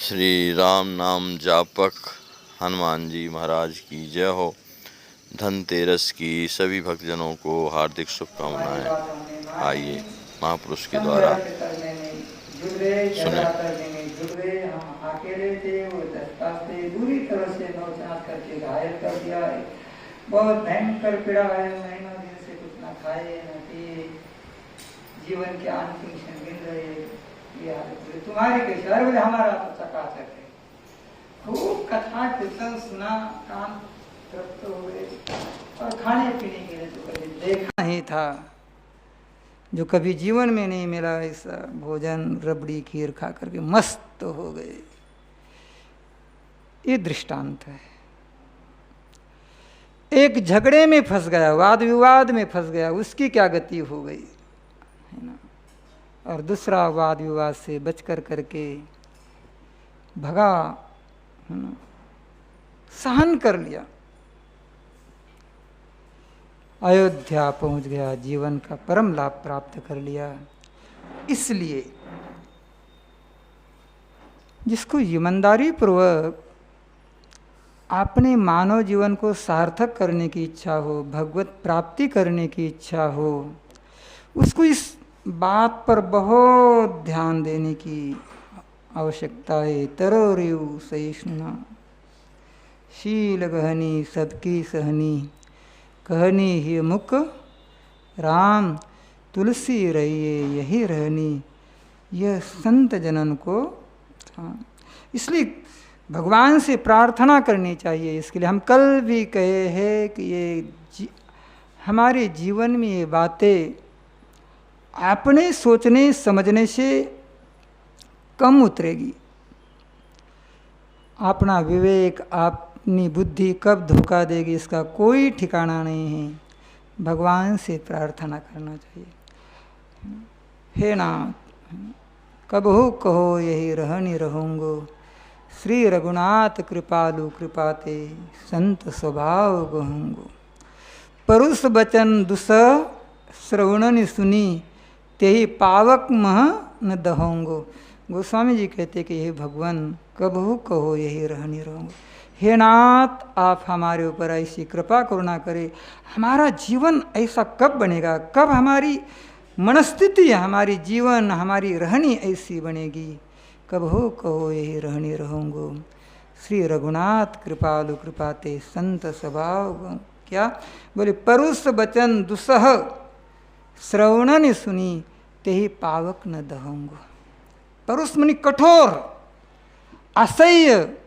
श्री राम नाम जापक हनुमान जी महाराज की जय हो। धनतेरस की सभी भक्तजनों को हार्दिक शुभकामनाएं। आइए महापुरुष के द्वारा सुने। हम अकेले थे, वो दस्तार से बुरी तरह से नौचाक करके घायल कर दिया है। बहुत भयंकर पीड़ा है, महीनों दिन से कुछ न खाए न पिए, जीवन के अंतिम क्षण गिन रहे। तुम्हारे कैसे? अरे बोले हमारा तो चकाचक है। खूब कथा कीर्तन सुना, कान तृप्त हो गए, और खाने पीने के लिए तो कभी देखा नहीं था, जो कभी जीवन में नहीं मिला ऐसा भोजन, रबड़ी खीर खा करके मस्त हो गए। ये दृष्टांत है। एक झगड़े में फंस गया, वाद विवाद में फंस गया, उसकी क्या गति हो गई है ना। और दूसरा वाद विवाद से बच करके भगा, है ना, सहन कर लिया, अयोध्या पहुंच गया, जीवन का परम लाभ प्राप्त कर लिया। इसलिए जिसको ईमानदारी पूर्वक अपने मानव जीवन को सार्थक करने की इच्छा हो, भगवत प्राप्ति करने की इच्छा हो, उसको इस बात पर बहुत ध्यान देने की आवश्यकता है। तरोरिव सहिष्णुना शील गहनी सबकी सहनी, कहनी ही मुख राम तुलसी रहिए यही रहनी, यह संत जनन को। इसलिए भगवान से प्रार्थना करनी चाहिए। इसके लिए हम कल भी कहे हैं कि ये हमारे जीवन में ये बातें अपने सोचने समझने से कम उतरेगी। अपना विवेक, अपनी बुद्धि कब धोखा देगी इसका कोई ठिकाना नहीं है। भगवान से प्रार्थना करना चाहिए। हे नाथ कबहू कहो यही रहनी रहूँगो, श्री रघुनाथ कृपालु कृपाते संत स्वभाव कहूँगो। परुष बचन दुसह श्रवणनि सुनी, तेहि पावक मह न दहोंगो। गोस्वामी जी कहते कि हे भगवान कबहू कहो यही रहनी रहूँगो। हे नाथ आप हमारे ऊपर ऐसी कृपा करुणा करें। हमारा जीवन ऐसा कब बनेगा, कब हमारी मनस्थिति, हमारी जीवन, हमारी रहनी ऐसी बनेगी। कबहू कहो यही रहनी रहूँगो, श्री रघुनाथ कृपालु कृपाते संत स्वभाव। क्या बोले? परुष बचन दुसह श्रवणन सुनी, तेहि पावक न दहोंगो। परुष मनी कठोर, असह्य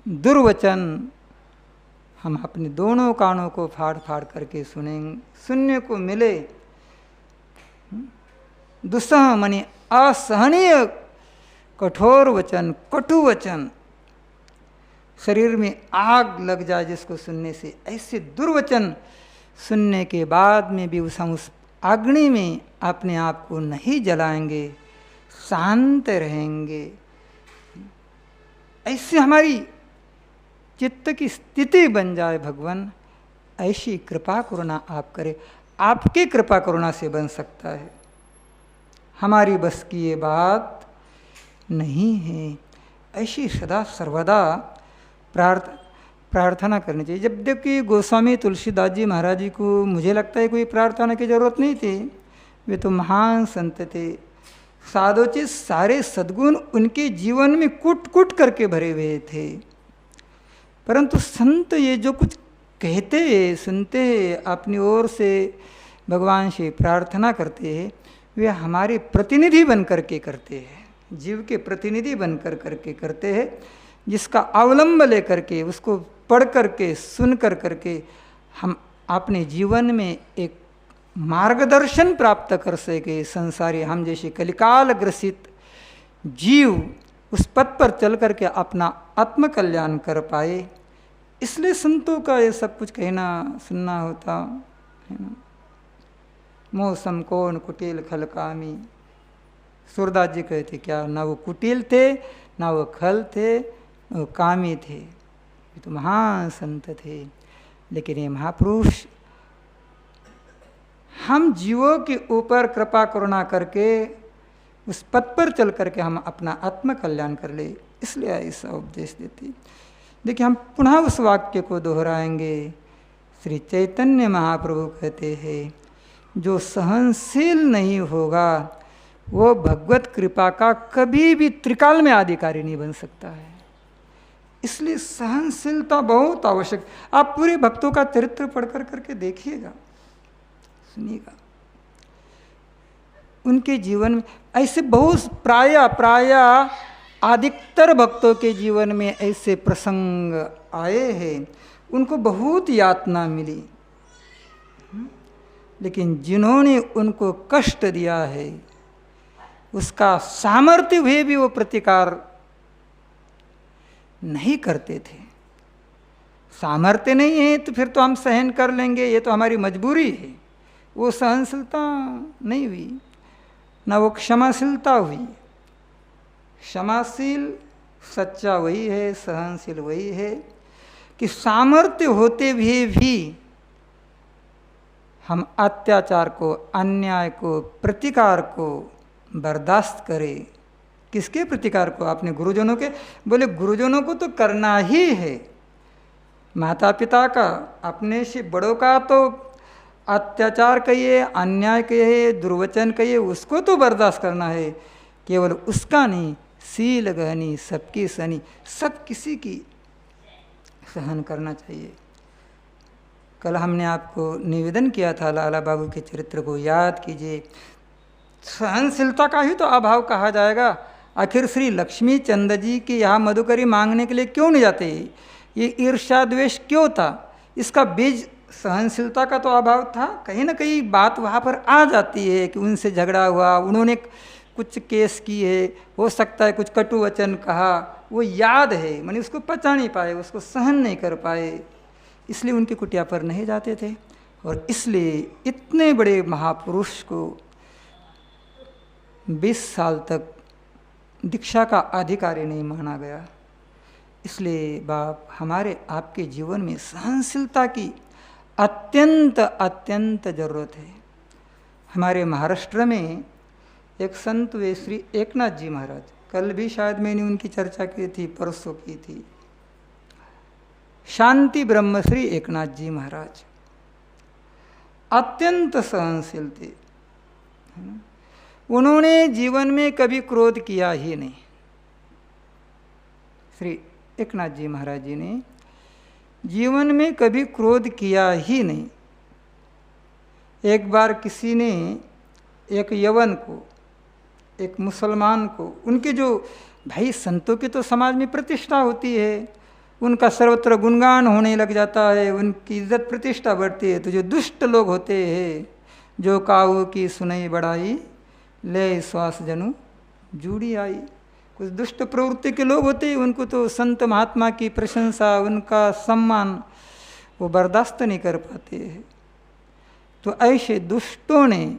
दुर्वचन हम अपने दोनों कानों को फाड़ फाड़ करके सुनेंगे, सुनने को मिले। दुस्सह मनी असहनीय कठोर वचन, कटु वचन, शरीर में आग लग जाए जिसको सुनने से, ऐसे दुर्वचन सुनने के बाद में भी हम उस अग्नि में अपने आप को नहीं जलाएंगे, शांत रहेंगे। ऐसे हमारी चित्त की स्थिति बन जाए। भगवान ऐसी कृपा करुणा आप करें। आपकी कृपा करुणा से बन सकता है, हमारी बस की ये बात नहीं है। ऐसी सदा सर्वदा प्रार्थना करनी चाहिए। जब जबकि गोस्वामी तुलसीदास जी महाराज जी को मुझे लगता है कोई प्रार्थना की जरूरत नहीं थी। वे तो महान संत थे, साधोचित सारे सद्गुण उनके जीवन में कुट कुट करके भरे हुए थे। परंतु संत ये जो कुछ कहते हैं, सुनते हैं, अपनी ओर से भगवान से प्रार्थना करते हैं, वे हमारे प्रतिनिधि बन करके करते हैं, जीव के प्रतिनिधि बन करके करते हैं, जिसका अवलंब लेकर के, उसको पढ़ करके, सुन करके हम अपने जीवन में एक मार्गदर्शन प्राप्त कर सके। संसारी हम जैसे कलिकाल ग्रसित जीव उस पथ पर चल करके अपना आत्मकल्याण कर पाए। इसलिए संतों का ये सब कुछ कहना सुनना होता है ना। मौसम कौन कुटिल खलकामी, सूरदास जी कहते क्या, ना वो कुटिल थे, ना वो खल थे, वो कामी थे। ये तो महान संत थे। लेकिन ये महापुरुष हम जीवों के ऊपर कृपा करुणा करके उस पथ पर चल करके हम अपना आत्म कल्याण कर ले, इसलिए ऐसा उपदेश देती। देखिए, हम पुनः उस वाक्य को दोहराएंगे। श्री चैतन्य महाप्रभु कहते हैं, जो सहनशील नहीं होगा वो भगवत कृपा का कभी भी त्रिकाल में अधिकारी नहीं बन सकता है। इसलिए सहनशीलता बहुत आवश्यक। आप पूरे भक्तों का चरित्र पढ़ कर करके देखिएगा, सुनिएगा, उनके जीवन में ऐसे बहुत प्राय अधिकतर भक्तों के जीवन में ऐसे प्रसंग आए हैं, उनको बहुत यातना मिली, लेकिन जिन्होंने उनको कष्ट दिया है उसका सामर्थ्य हुए भी वो प्रतिकार नहीं करते थे। सामर्थ्य नहीं है तो फिर तो हम सहन कर लेंगे, ये तो हमारी मजबूरी है। वो सहनशीलता नहीं हुई, ना वो क्षमाशीलता हुई। क्षमाशील सच्चा वही है, सहनशील वही है कि सामर्थ्य होते हुए भी हम अत्याचार को, अन्याय को, प्रतिकार को बर्दाश्त करें। किसके प्रतिकार को? आपने गुरुजनों के। बोले गुरुजनों को तो करना ही है, माता पिता का, अपने से बड़ों का तो अत्याचार कहिए, अन्याय कहिए, दुर्वचन कहिए, उसको तो बर्दाश्त करना है। केवल उसका नहीं, सील गहनी सबकी सनी, सब किसी की सहन करना चाहिए। कल हमने आपको निवेदन किया था, लाला बाबू के चरित्र को याद कीजिए। सहनशीलता का ही तो अभाव कहा जाएगा। आखिर श्री लक्ष्मी चंद जी के यहाँ मधुकरी मांगने के लिए क्यों नहीं जाते? ये ईर्ष्या द्वेष क्यों था? इसका बीज सहनशीलता का तो अभाव था। कहीं ना कहीं बात वहाँ पर आ जाती है कि उनसे झगड़ा हुआ, उन्होंने कुछ केस किए, हो सकता है कुछ कटु वचन कहा, वो याद है, मैंने उसको पचा नहीं पाए, उसको सहन नहीं कर पाए, इसलिए उनकी कुटिया पर नहीं जाते थे। और इसलिए इतने बड़े महापुरुष को 20 साल तक दीक्षा का अधिकारी नहीं माना गया। इसलिए बाप, हमारे आपके जीवन में सहनशीलता की अत्यंत अत्यंत जरूरत है। हमारे महाराष्ट्र में एक संत वे श्री एकनाथ जी महाराज, कल भी शायद मैंने उनकी चर्चा की थी, परसों की थी, शांति ब्रह्म श्री एकनाथ जी महाराज अत्यंत सहनशील थे। उन्होंने जीवन में कभी क्रोध किया ही नहीं। श्री एकनाथ जी महाराज जी ने जीवन में कभी क्रोध किया ही नहीं। एक बार किसी ने एक यवन को, एक मुसलमान को, उनके जो भाई संतों की तो समाज में प्रतिष्ठा होती है, उनका सर्वत्र गुणगान होने लग जाता है, उनकी इज्जत प्रतिष्ठा बढ़ती है। तो जो दुष्ट लोग होते हैं, जो काऊ की सुनई बढ़ाई, ले श्वास जनु जूड़ी आई, कुछ दुष्ट प्रवृत्ति के लोग होते हैं, उनको तो संत महात्मा की प्रशंसा, उनका सम्मान वो बर्दाश्त नहीं कर पाते हैं। तो ऐसे दुष्टों ने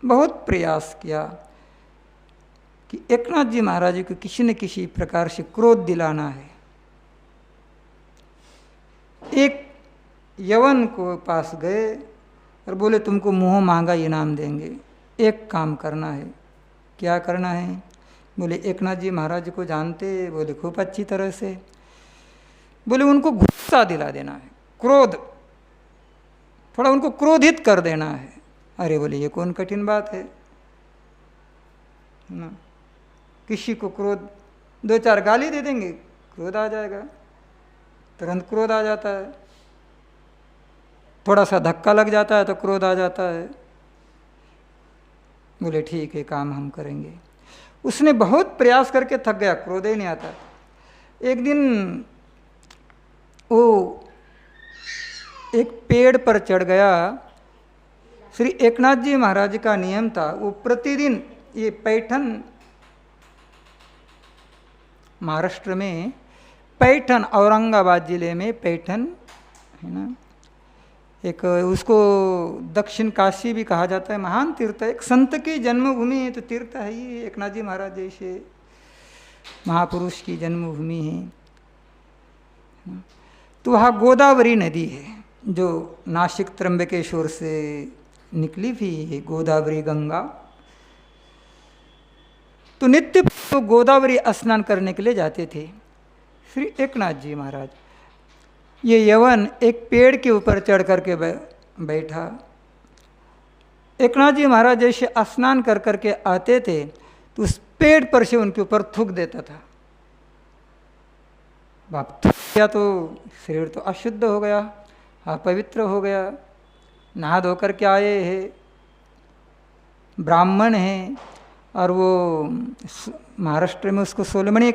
बहुत प्रयास किया कि एकनाथ जी महाराज को किसी न किसी प्रकार से क्रोध दिलाना है। एक यवन को पास गए और बोले तुमको मुँह मांगा इनाम देंगे, एक काम करना है। क्या करना है? बोले एकनाथ जी महाराज को जानते? बोले खूब अच्छी तरह से। बोले उनको गुस्सा दिला देना है, क्रोध, थोड़ा उनको क्रोधित कर देना है। अरे बोले ये कौन कठिन बात है ना, किसी को क्रोध, 2-4 गाली दे देंगे, क्रोध आ जाएगा, तुरंत क्रोध आ जाता है। थोड़ा सा धक्का लग जाता है तो क्रोध आ जाता है। बोले ठीक है, काम हम करेंगे। उसने बहुत प्रयास करके थक गया, क्रोध ही नहीं आता। एक दिन वो एक पेड़ पर चढ़ गया। श्री एकनाथ जी महाराज का नियम था, वो प्रतिदिन, ये पैठन, महाराष्ट्र में पैठन, औरंगाबाद जिले में पैठन है ना, एक उसको दक्षिण काशी भी कहा जाता है, महान तीर्थ है, एक संत की जन्मभूमि है, तो तीर्थ है ही। एकनाथ जी महाराज जैसे महापुरुष की जन्मभूमि है। तो वहाँ गोदावरी नदी है, जो नासिक त्र्यंबकेश्वर से निकली भी है, गोदावरी गंगा। तो नित्य वो गोदावरी स्नान करने के लिए जाते थे। श्री एकनाथ जी महाराज, ये यवन एक पेड़ के ऊपर चढ़ करके बैठा। एकनाथ जी महाराज जैसे स्नान कर करके आते थे तो उस पेड़ पर से उनके ऊपर थूक देता था। बाप थूक दिया तो शरीर तो अशुद्ध हो गया, अपवित्र हो गया। नहा धो करके आए हैं, ब्राह्मण हैं, और वो महाराष्ट्र में उसको सोलमणि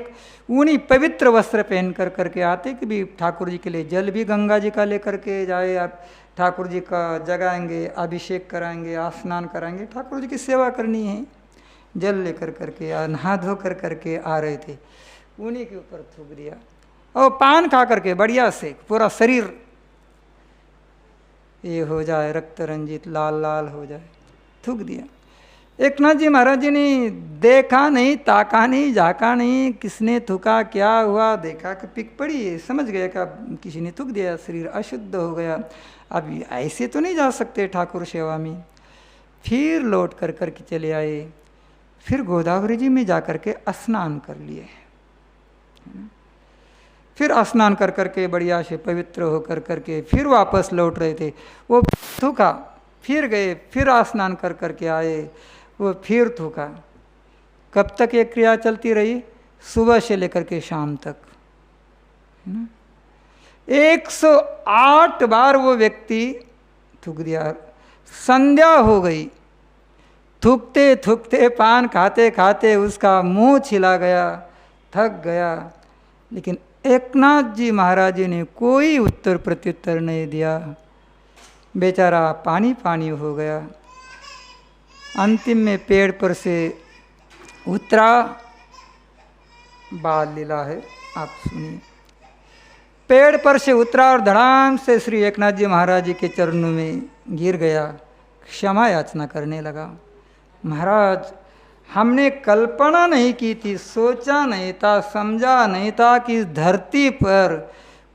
ऊनी पवित्र वस्त्र पहन कर करके आते कि भी ठाकुर जी के लिए जल भी गंगा जी का लेकर के जाए, आप ठाकुर जी का जगाएंगे, अभिषेक कराएंगे, स्नान कराएंगे, ठाकुर जी की सेवा करनी है। जल लेकर करके नहा धो कर करके आ रहे थे, उन्हीं के ऊपर थूक दिया। और पान खा करके बढ़िया से पूरा शरीर ये हो जाए, रक्त रंजित लाल लाल हो जाए, थूक दिया। एकनाथ जी महाराज जी ने देखा नहीं, ताका नहीं, झाका नहीं, किसने थूका, क्या हुआ, देखा कि पिक पड़ी, समझ गया कि किसी ने थूक दिया, शरीर अशुद्ध हो गया, अब ऐसे तो नहीं जा सकते ठाकुर सेवा में। फिर लौट कर करके चले आए, फिर गोदावरी जी में जा कर के स्नान कर लिए। फिर स्नान कर करके बढ़िया से पवित्र होकर करके फिर वापस लौट रहे थे, वो थूका, फिर गए, फिर स्नान कर करके आए, वो फिर थूका। कब तक ये क्रिया चलती रही? सुबह से लेकर के शाम तक। 108 बार वो व्यक्ति थूक दिया। संध्या हो गई, थूकते थूकते, पान खाते खाते उसका मुंह छिला गया, थक गया, लेकिन एकनाथ जी महाराज जी ने कोई उत्तर प्रत्युत्तर नहीं दिया। बेचारा पानी पानी हो गया। अंतिम में पेड़ पर से उतरा, बाल लीला है, आप सुनिए। पेड़ पर से उतरा और धड़ाम से श्री एकनाथ जी महाराज जी के चरणों में गिर गया, क्षमा याचना करने लगा। महाराज, हमने कल्पना नहीं की थी, सोचा नहीं था, समझा नहीं था कि इस धरती पर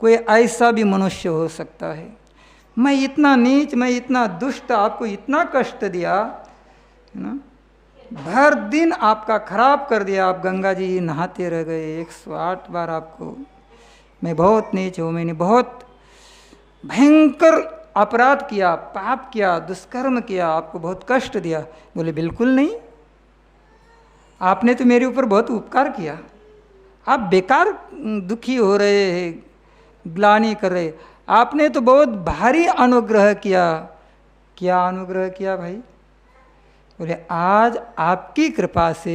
कोई ऐसा भी मनुष्य हो सकता है। मैं इतना नीच, मैं इतना दुष्ट, आपको इतना कष्ट दिया ना, भर दिन आपका खराब कर दिया। आप गंगा जी नहाते रह गए, 108 बार आपको, मैं बहुत नीच हूँ, मैंने बहुत भयंकर अपराध किया, पाप किया, दुष्कर्म किया, आपको बहुत कष्ट दिया। बोले बिल्कुल नहीं, आपने तो मेरे ऊपर बहुत उपकार किया। आप बेकार दुखी हो रहे हैं, ग्लानि कर रहे, आपने तो बहुत भारी अनुग्रह किया। क्या अनुग्रह किया भाई? बोले आज आपकी कृपा से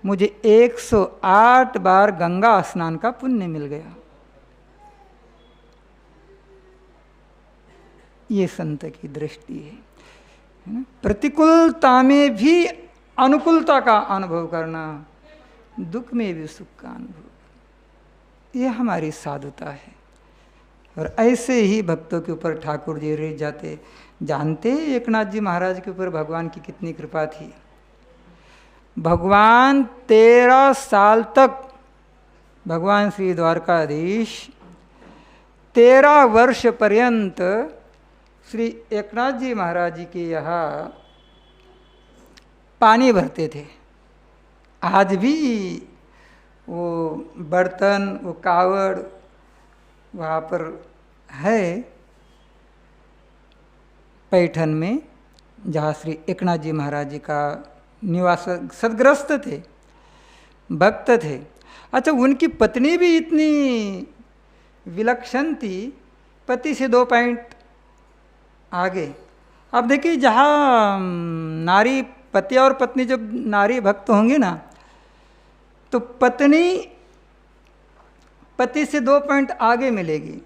मुझे 108 बार गंगा स्नान का पुण्य मिल गया। ये संत की दृष्टि है ना? प्रतिकूलता में भी अनुकूलता का अनुभव करना, दुख में भी सुख का अनुभव, ये हमारी साधुता है। और ऐसे ही भक्तों के ऊपर ठाकुर जी रह जाते। जानते एकनाथ जी महाराज के ऊपर भगवान की कितनी कृपा थी। भगवान 13 साल तक, भगवान श्री द्वारकाधीश 13 वर्ष पर्यंत श्री एकनाथ जी महाराज जी के यहाँ पानी भरते थे। आज भी वो बर्तन, वो कावड़ वहाँ पर है पैठन में, जहाँ श्री एकनाथ जी महाराज जी का निवास। सदग्रस्त थे, भक्त थे। अच्छा, उनकी पत्नी भी इतनी विलक्षण थी, पति से 2 पॉइंट आगे। अब देखिए, जहाँ नारी, पति और पत्नी जब नारी भक्त होंगे ना, तो पत्नी पति से 2 पॉइंट आगे मिलेगी।